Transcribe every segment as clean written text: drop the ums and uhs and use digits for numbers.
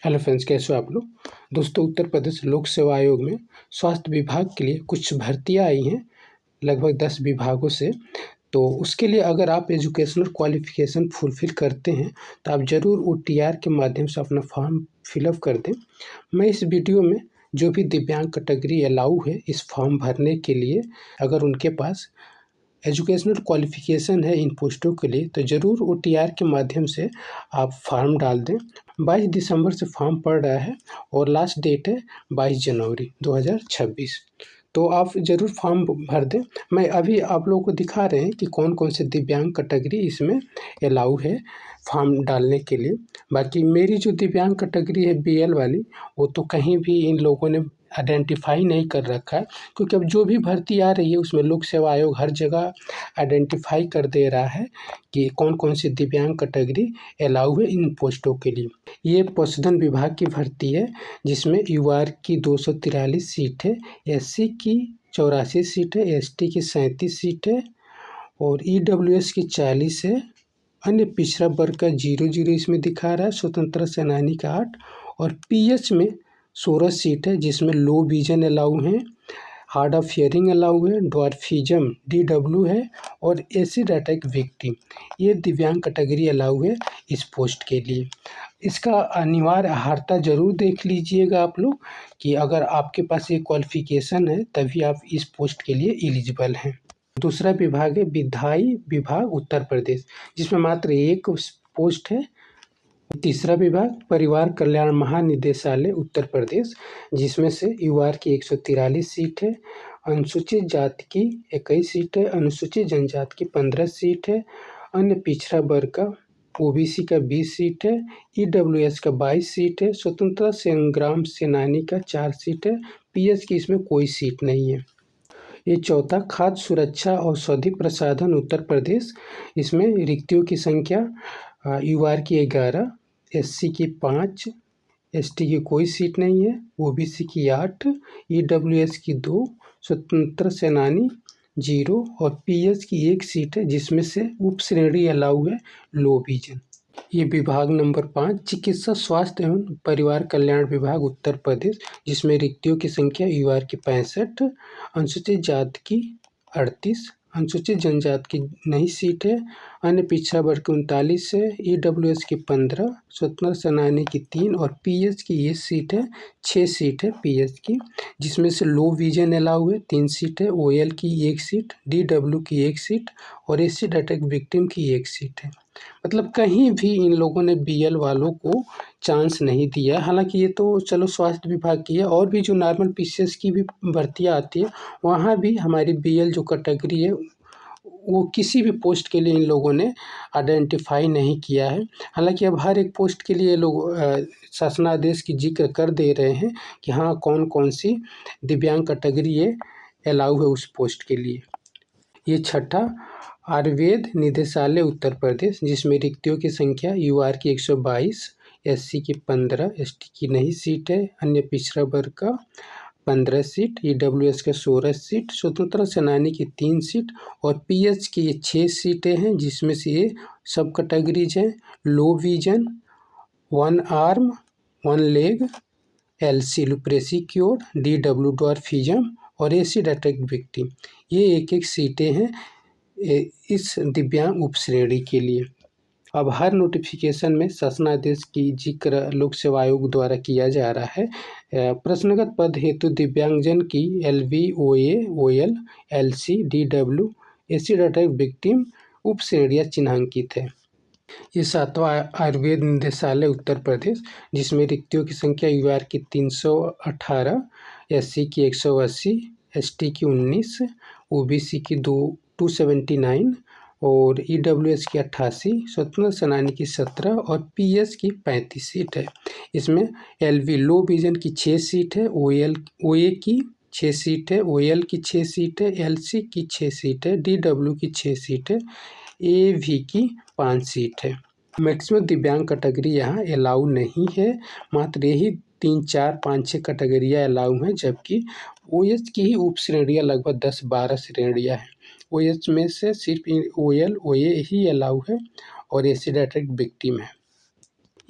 Hello friends, कैसे हो आप लोग। दोस्तों, उत्तर प्रदेश लोक सेवा आयोग में स्वास्थ्य विभाग के लिए कुछ भर्तियां आई हैं, लगभग 10 विभागों से। तो उसके लिए अगर आप एजुकेशनल क्वालिफिकेशन फुलफ़िल करते हैं तो आप ज़रूर OTR के माध्यम से अपना फॉर्म फिलअप कर दें। मैं इस वीडियो में जो भी दिव्यांग कैटेगरी अलाउ है इस फॉर्म भरने के लिए, अगर उनके पास एजुकेशनल क्वालिफ़िकेशन है इन पोस्टों के लिए, तो ज़रूर OTR के माध्यम से आप फॉर्म डाल दें। 22 दिसंबर से फॉर्म पड़ रहा है और लास्ट डेट है 22 जनवरी 2026। तो आप ज़रूर फॉर्म भर दें। मैं अभी आप लोगों को दिखा रहे हैं कि कौन कौन से दिव्यांग कैटेगरी इसमें अलाउ है फॉर्म डालने के लिए। बाकी मेरी जो दिव्यांग कैटेगरी है BL वाली, वो तो कहीं भी इन लोगों ने आइडेंटिफाई नहीं कर रखा है, क्योंकि अब जो भी भर्ती आ रही है उसमें लोक सेवा आयोग हर जगह आइडेंटिफाई कर दे रहा है कि कौन कौन सी दिव्यांग कैटेगरी अलाउ है इन पोस्टों के लिए। ये पशुधन विभाग की भर्ती है, जिसमें UR की 243 सीट है, SC की 84 सीट है, ST की 37 सीट है और EWS की 40 है। अन्य पिछड़ा वर्ग का 00 इसमें दिखा रहा है। स्वतंत्रता सेनानी का 8 और PH में 16 सीट है, जिसमें लो विजन अलाउ है, हार्ड ऑफ हियरिंग अलाउ है, ड्वार्फिज्म DW है और एसिड अटैक विक्टिम, ये दिव्यांग कैटेगरी अलाउ है इस पोस्ट के लिए। इसका अनिवार्य अर्हता ज़रूर देख लीजिएगा आप लोग कि अगर आपके पास ये क्वालिफिकेशन है तभी आप इस पोस्ट के लिए एलिजिबल हैं। दूसरा विभाग है विधायी विभाग उत्तर प्रदेश, जिसमें मात्र एक पोस्ट है। तीसरा विभाग परिवार कल्याण महानिदेशालय उत्तर प्रदेश, जिसमें से UR की 143 सीट है, अनुसूचित जाति की 21 सीट है, अनुसूचित जनजाति की 15 सीट है, अन्य पिछड़ा वर्ग का OBC का 20 सीट है, EWS का 22 सीट है, स्वतंत्रता संग्राम सेनानी का 4 सीट है, PH की इसमें कोई सीट नहीं है। ये चौथा खाद्य सुरक्षा औषधि प्रसाधन उत्तर प्रदेश, इसमें रिक्तियों की संख्या UR की 11, SC की 5, ST की कोई सीट नहीं है, OBC की 8, EWS की 2, स्वतंत्र सेनानी 0 और PH की 1 सीट है, जिसमें से उप श्रेणी अलाउ है लो विजन। ये विभाग नंबर 5 चिकित्सा स्वास्थ्य एवं परिवार कल्याण विभाग उत्तर प्रदेश, जिसमें रिक्तियों की संख्या UR की 65, अनुसूचित जाति की 38, अनुसूचित जनजाति की नई सीट है, अन्य पिछड़ा वर्ग की 39 है, EWS की 15, स्वतंत्र सेनानी की 3 और PH की ये सीट है, 6 सीट है PH की, जिसमें से लो विजन अलाउ है 3 सीट है, OL की 1 सीट, DW की 1 सीट और एसिड अटैक विक्टिम की 1 सीट है। मतलब कहीं भी इन लोगों ने BL वालों को चांस नहीं दिया। हालांकि ये तो चलो स्वास्थ्य विभाग की है, और भी जो नॉर्मल PCS की भी भर्तियाँ आती है वहाँ भी हमारी BL जो कैटेगरी है वो किसी भी पोस्ट के लिए इन लोगों ने आइडेंटिफाई नहीं किया है। हालांकि अब हर एक पोस्ट के लिए लोग शासनादेश की जिक्र कर दे रहे हैं कि हाँ कौन कौन सी दिव्यांग कैटेगरी ये अलाउ है उस पोस्ट के लिए। ये छठा आयुर्वेद निदेशालय उत्तर प्रदेश, जिसमें रिक्तियों की संख्या UR की 122, SC की 15, ST की नई सीट है, अन्य पिछड़ा वर्ग का 15 सीट, EWS का 16 सीट, स्वतंत्र सेनानी की 3 सीट और PH की ये 6 सीटें हैं, जिसमें से ये सब कैटेगरीज हैं low vision, 1 arm 1 leg, LC leprosy cured, DW dwarfism और एसिड अटैक विक्टिम। ये एक एक सीटें हैं इस दिव्यांग उप श्रेणी के लिए। अब हर नोटिफिकेशन में शासनादेश की जिक्र लोक सेवा आयोग द्वारा किया जा रहा है। प्रश्नगत पद हेतु दिव्यांगजन की LV, OA, OL, LC, DW, acid attack victim उप श्रेणियाँ चिन्हांकित है। ये सातवां आयुर्वेद निदेशालय उत्तर प्रदेश, जिसमें रिक्तियों की संख्या UR की 318, SC की 180, ST की 19, OBC की 279 और EWS की 88, स्वतंत्र सेनानी की 17 और PH की 35 सीट है। इसमें LV लो विजन की 6 सीट है, OA की 6 सीट है, OL की 6 सीट है, LC की 6 सीट है, DW की 6 सीट है, AV की 5 सीट है। मैक्सिमम दिव्यांग कैटेगरी यहाँ अलाउ नहीं है, मात्र यही 3, 4, 5, 6 कैटेगरियाँ अलाउ हैं, जबकि OH की ही उप श्रेणियाँ लगभग 10-12 श्रेणियाँ हैं। OH में से सिर्फ OL, OA ही अलाउ है और एसिड अटैक विक्टिम है।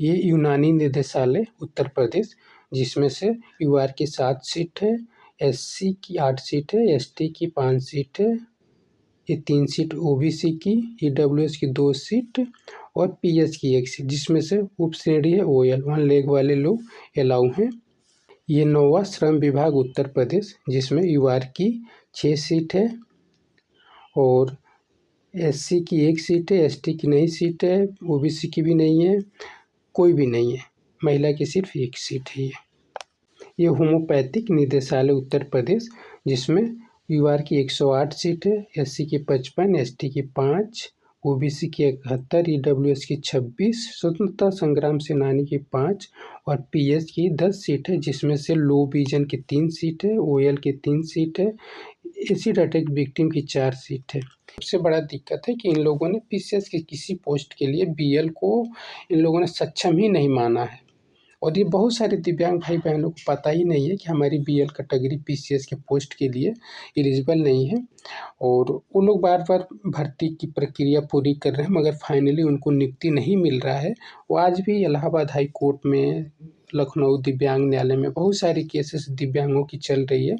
ये यूनानी निदेशालय उत्तर प्रदेश, जिसमें से यूआर की 7 सीट है, एससी की 8 सीट है, एसटी की 5 सीट है, ये 3 सीट ओबीसी की, ईडब्ल्यूएस की 2 सीट और पीएच की 1 सीट, जिसमें से उप श्रेणी है ओएल, 1 लेग वाले लोग अलाउ हैं। ये 9वां श्रम विभाग उत्तर प्रदेश, जिसमें यूआर की 6 सीट है और एससी की 1 सीट है, एसटी की नहीं सीट है, ओबीसी की भी नहीं है, कोई भी नहीं है, महिला की सिर्फ 1 सीट है। ये होम्योपैथिक निदेशालय उत्तर प्रदेश, जिसमें यूआर की 108 सीट है, एससी की 55, एसटी की 5, ओबीसी की 71, ईडब्ल्यूएस की 26, स्वतंत्रता संग्राम सेनानी की 5 और पीएच की 10 सीट है, जिसमें से लो विजन की 3 सीट है, ओएल की 3 सीट है, एसिड अटैक विक्टिम की 4 सीट है। सबसे बड़ा दिक्कत है कि इन लोगों ने पीसीएस की किसी पोस्ट के लिए बीएल को इन लोगों ने सक्षम ही नहीं माना है और ये बहुत सारे दिव्यांग भाई बहनों को पता ही नहीं है कि हमारी बीएल कैटेगरी पीसीएस के पोस्ट के लिए एलिजिबल नहीं है और वो लोग बार बार भर्ती की प्रक्रिया पूरी कर रहे हैं मगर फाइनली उनको नियुक्ति नहीं मिल रहा है। वो आज भी इलाहाबाद हाई कोर्ट में, लखनऊ दिव्यांग न्यायालय में बहुत सारी केसेस दिव्यांगों की चल रही है